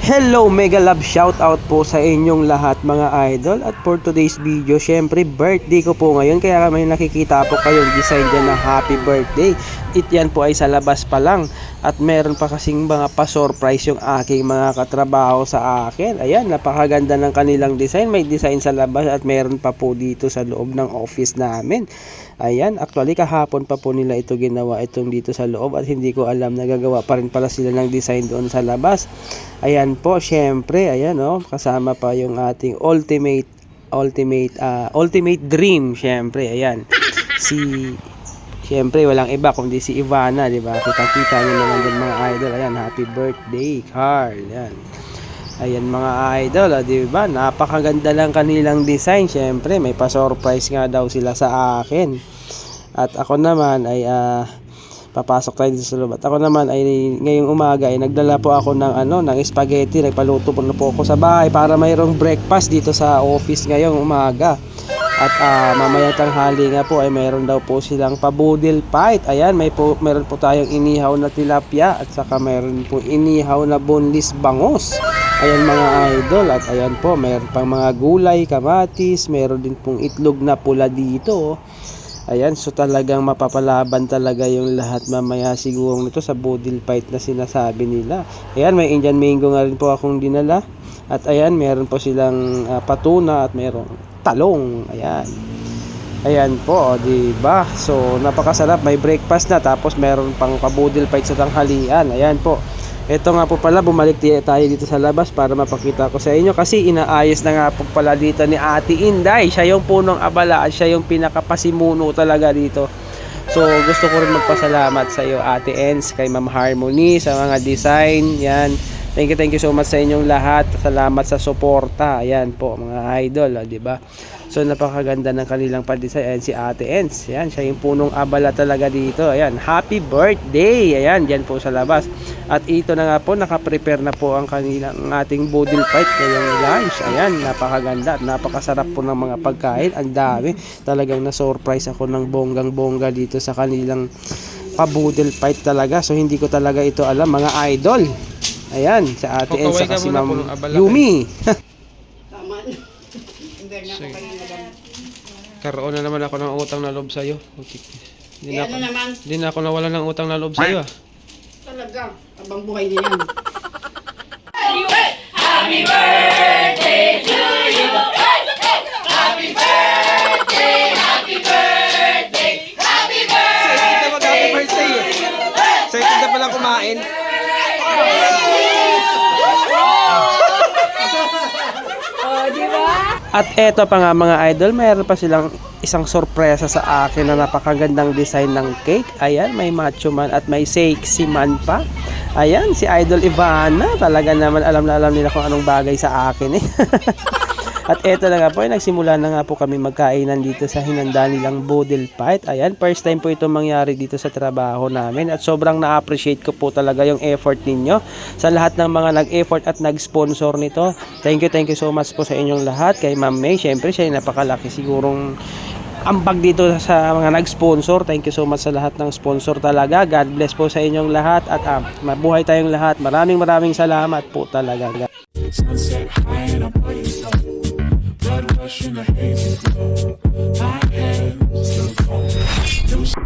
Hello, mega love shoutout po sa inyong lahat mga idol. At for today's video, syempre birthday ko po ngayon, kaya may nakikita po kayong design dyan na happy birthday. Yan po ay sa labas pa lang. At meron pa kasing mga pa-surprise yung aking mga katrabaho sa akin. Ayan, napakaganda ng kanilang design. May design sa labas at meron pa po dito sa loob ng office namin. Ayan, actually kahapon pa po nila ito ginawa, itong dito sa loob, at hindi ko alam, nagagawa pa rin pala sila ng design doon sa labas. Ayan po, syempre, ayan kasama pa yung ating ultimate dream, syempre, ayan. Syempre, walang iba kundi si Ivana, di ba? Kita-kita niyo naman din mga idol. Ayan, happy birthday, Carl. Ayan. Ayan mga idol, di ba? Napakaganda lang kanilang design. Syempre, may pa-surprise nga daw sila sa akin. At ako naman ay papasok tayo dito sa loob. At ako naman ay ngayong umaga ay nagdala po ako ng spaghetti. Nagpaluto po na po ako sa bahay para mayroong breakfast dito sa office ngayong umaga. At mamaya tanghali nga po ay mayroon daw po silang pabudil fight. Ayan, meron po tayong inihaw na tilapia at saka mayroon po inihaw na boneless bangus. Ayan mga idol, at ayan po, mayroon pang mga gulay, kamatis, mayroon din pong itlog na pula dito. Ayan, so talagang mapapalaban talaga yung lahat mamaya siguro nito sa budil fight na sinasabi nila. Ayan, may Indian mango nga rin po akong dinala. At ayan, meron po silang patuna at mayroong talong. Ayan. Ayan po, di ba? So, napakasarap, may breakfast na tapos meron pang pabudil fight sa tanghalian. Ayan po. Ito nga po pala, bumalik tayo dito sa labas para mapakita ko sa inyo kasi inaayos na nga po pala dito ni Ate Inday. Siya yung punong abala at siya yung pinakapasimuno talaga dito. So gusto ko rin magpasalamat sa iyo Ate Ens, kay Ma'am Harmony sa mga design. Yan. Thank you so much sa inyong lahat. Salamat sa suporta. Ayan po mga idol, di ba? So napakaganda ng kanilang pa-design. Ayan si Ate Ens. Ayan, siya yung punong abala talaga dito. Ayan, happy birthday. Ayan, diyan po sa labas. At ito na nga po, naka-prepare na po ang kanilang ating budil fight ngayong lunch. Ayan, napakaganda at napakasarap po ng mga pagkain. Ang dami. Talagang na-surprise ako ng bonggang-bongga dito sa kanilang pa-budil fight talaga. So hindi ko talaga ito alam mga idol. Ayan, sa Ate Ens sa kasi Ma'am Yumi. Karoon na naman ako ng utang na loob sa'yo. Okay. Hindi na ako nawala ng utang na loob sa'yo. Talaga, abang buhay niya yan. Happy birthday to you. Happy birthday, happy birthday, happy birthday. Happy birthday. Excited na pala kumain. At eto pa nga mga idol, mayroon pa silang isang sorpresa sa akin na napakagandang design ng cake. Ayan, may macho man at may sexy man pa. Ayan, si Idol Ivana. Talaga naman alam na alam nila kung anong bagay sa akin eh. At eto na nga po, nagsimula na nga po kami magkainan dito sa hinanda nilang budil fight. Ayan, first time po ito mangyari dito sa trabaho namin. At sobrang na-appreciate ko po talaga yung effort ninyo. Sa lahat ng mga nag-effort at nag-sponsor nito. Thank you so much po sa inyong lahat. Kay Ma'am May, syempre siya yung napakalaki sigurong ambag dito sa mga nag-sponsor. Thank you so much sa lahat ng sponsor talaga. God bless po sa inyong lahat. At mabuhay tayong lahat. Maraming salamat po talaga. Sunset high and I'm putting slow. Blood rush in a hazy glow. My hands still cold.